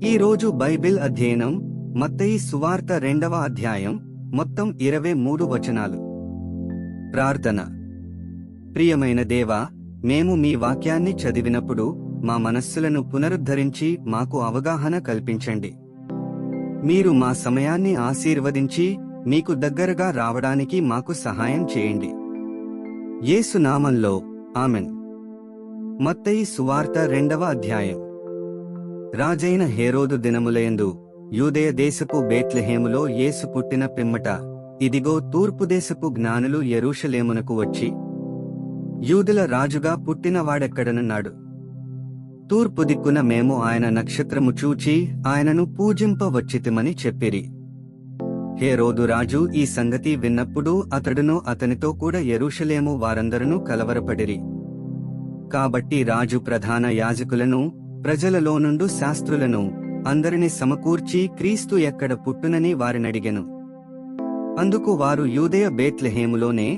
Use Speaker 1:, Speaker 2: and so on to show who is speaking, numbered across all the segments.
Speaker 1: ఈ రోజు బైబిల్ అధ్యయనం మత్తయి సువార్త 2వ అధ్యాయం మొత్తం 23 వచనాలు. ప్రార్థన. ప్రియమైన దేవా, మేము మీ వాక్యాన్ని చదివినప్పుడు మా మనస్సులను పునరుద్ధరించి మాకు అవగాహన కల్పించండి. మీరు మా సమయాన్ని ఆశీర్వదించి మీకు దగ్గరగా రావడానికి మాకు సహాయం చేయండి. యేసు నామంలో ఆమెన్. మత్తయి సువార్త 2వ అధ్యాయం. రాజైన హేరోదు దినములయందు యూదయ దేశపు బేత్లెహేములో యేసు పుట్టిన పిమ్మట ఇదిగో తూర్పు దేశపు జ్ఞానులు యెరూషలేమునకు వచ్చి, యూదుల రాజుగా పుట్టినవాడెక్కడనున్నాడు? తూర్పు దిక్కున మేము ఆయన నక్షత్రము చూచి ఆయనను పూజింపవచ్చితిమని చెప్పిరి. హేరోదు రాజు ఈ సంగతి విన్నప్పుడు అతడును అతనితో కూడా యెరూషలేము వారందరూ కలవరపడిరి. కాబట్టి రాజు ప్రధాన యాజకులను, ప్రజలలో నుండు శాస్త్రులను అందరిని సమకూర్చి క్రీస్తు ఎక్కడ పుట్టునని వారినడిగెను. అందుకు వారు, యూదయ బేత్లెహేములోనే,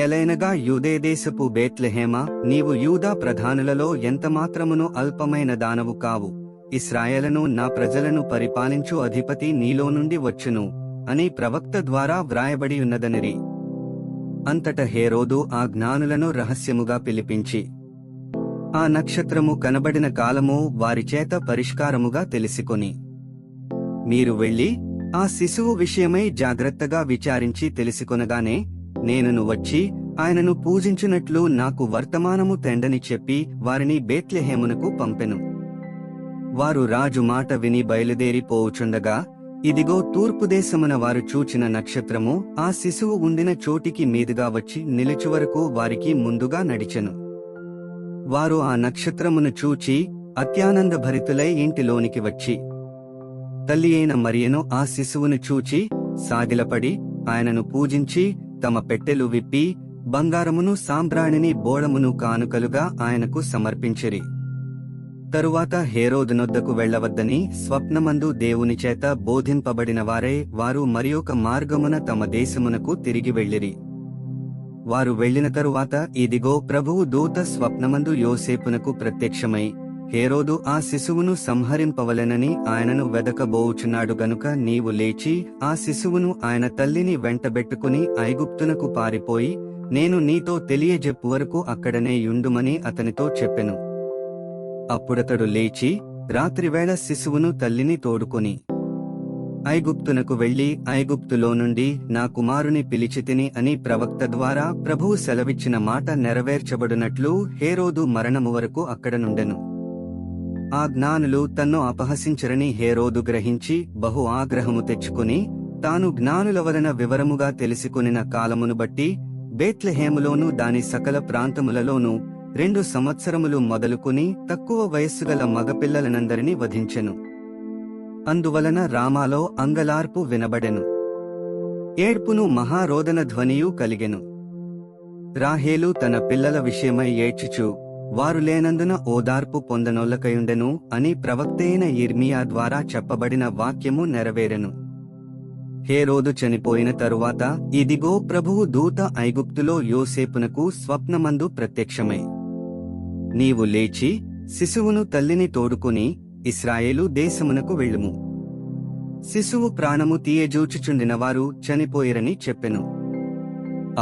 Speaker 1: ఏలైనగా యూదేదేశపు బేత్లెహేమా, నీవు యూదా ప్రధానులలో ఎంతమాత్రమును అల్పమైన దానవు కావు. ఇశ్రాయేలును నా ప్రజలను పరిపాలించు అధిపతి నీలో నుండి వచ్చును అని ప్రవక్త ద్వారా వ్రాయబడి ఉన్నదనిరి. అంతట హేరోదు ఆ జ్ఞానులను రహస్యముగా పిలిపించి ఆ నక్షత్రము కనబడిన కాలము వారిచేత పరిష్కారముగా తెలిసికొని, మీరు వెళ్ళి ఆ శిశువు విషయమై జాగ్రత్తగా విచారించి తెలిసికొనగానే నేనును వచ్చి ఆయనను పూజించునట్లు నాకు వర్తమానము తెండని చెప్పి వారిని బేత్లెహేమునకు పంపెను. వారు రాజు మాట విని బయలుదేరి పోవుచుండగా ఇదిగో తూర్పుదేశమున వారు చూచిన నక్షత్రము ఆ శిశువు ఉండిన చోటికి మీదుగా వచ్చి నిలుచువరకు వారికి ముందుగా నడిచెను. వారు ఆ నక్షత్రమును చూచి అత్యానందభరితులై ఇంటిలోనికి వచ్చి తల్లి అయిన మరియను ఆ శిశువును చూచి సాగిలపడి ఆయనను పూజించి తమ పెట్టెలు విప్పి బంగారమును సాంబ్రాణిని బోళమును కానుకలుగా ఆయనకు సమర్పించిరి. తరువాత హేరోదునొద్దకు వెళ్లవద్దని స్వప్నమందు దేవునిచేత బోధింపబడిన వారే వారు మరియొక మార్గమున తమ దేశమునకు తిరిగి వెళ్ళిరి. వారు వెళ్లిన తరువాత ఇదిగో ప్రభువు దూత స్వప్నమందు యోసేపునకు ప్రత్యక్షమై, హేరోదు ఆ శిశువును సంహరింపవలెనని ఆయనను వెదకబోవుచున్నాడు గనుక నీవు లేచి ఆ శిశువును ఆయన తల్లిని వెంటబెట్టుకుని ఐగుప్తునకు పారిపోయి నేను నీతో తెలియజెప్పు వరకు అక్కడనే యుండుమని అతనితో చెప్పెను. అప్పుడతడు లేచి రాత్రివేళ శిశువును తల్లిని తోడుకొని ఐగుప్తునకు వెళ్లి ఐగుప్తులో నుండి నా కుమారుని పిలిచితిని అని ప్రవక్త ద్వారా ప్రభువు సెలవిచ్చిన మాట నెరవేర్చబడినట్లు హేరోదు మరణము వరకు అక్కడ నుండెను. ఆ జ్ఞానులు తన్ను అపహసించరని హేరోదు గ్రహించి బహు ఆగ్రహము తెచ్చుకుని తాను జ్ఞానుల వలన వివరముగా తెలిసికొనిన కాలమును బట్టి బేత్లెహేములోను దాని సకల ప్రాంతములలోనూ 2 సంవత్సరములు మొదలుకుని తక్కువ వయస్సుగల మగపిల్లలనందరినీ వధించెను. అందువలన రామాలో అంగలార్పు వినబడెను, ఏడ్పును మహారోదన ధ్వనియు కలిగెను. రాహేలు తన పిల్లల విషయమై ఏడ్చుచు వారు లేనందున ఓదార్పు పొందనొల్లకయుండెను అని ప్రవక్తైన యిర్మీయా ద్వారా చెప్పబడిన వాక్యము నెరవేరెను. హేరోదు చనిపోయిన తరువాత ఇదిగో ప్రభువు దూత ఐగుప్తులో యోసేపునకు స్వప్నమందు ప్రత్యక్షమై, నీవు లేచి శిశువును తల్లిని తోడుకుని ఇశ్రాయేలు దేశమునకు వెళ్ళుము. శిశువు ప్రాణము తీయజూచుచుండిన వారు చనిపోయిరని చెప్పెను.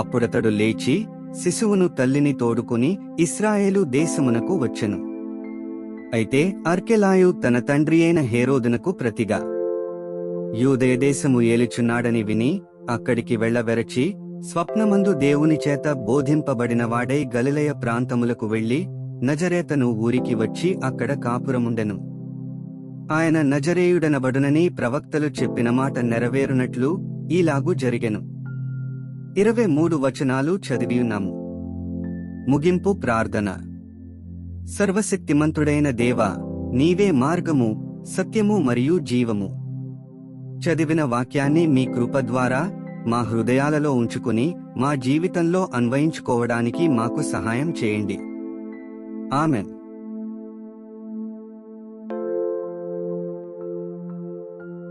Speaker 1: అప్పుడతడు లేచి శిశువును తల్లిని తోడుకుని ఇశ్రాయేలు దేశమునకు వచ్చెను. అయితే అర్కెలాయు తన తండ్రి అయిన హేరోదునకు ప్రతిగా యూదయ దేశము ఏలుచున్నాడని విని అక్కడికి వెళ్లవెరచి స్వప్నమందు దేవుని చేత బోధింపబడినవాడై గలిలయ ప్రాంతములకు వెళ్లి నజరేతను ఊరికి వచ్చి అక్కడ కాపురముండెను. ఆయన నజరేయుడనబడునని ప్రవక్తలు చెప్పిన మాట నెరవేరునట్లు ఈలాగు జరిగెను. 23 వచనాలు చదివియున్నాము. ముగింపు ప్రార్థన. సర్వశక్తిమంతుడైన దేవా, నీవే మార్గము, సత్యము మరియు జీవము. చదివిన వాక్యాన్ని మీ కృప ద్వారా మా హృదయాలలో ఉంచుకుని మా జీవితంలో అన్వయించుకోవడానికి మాకు సహాయం చేయండి. ఆమెన్.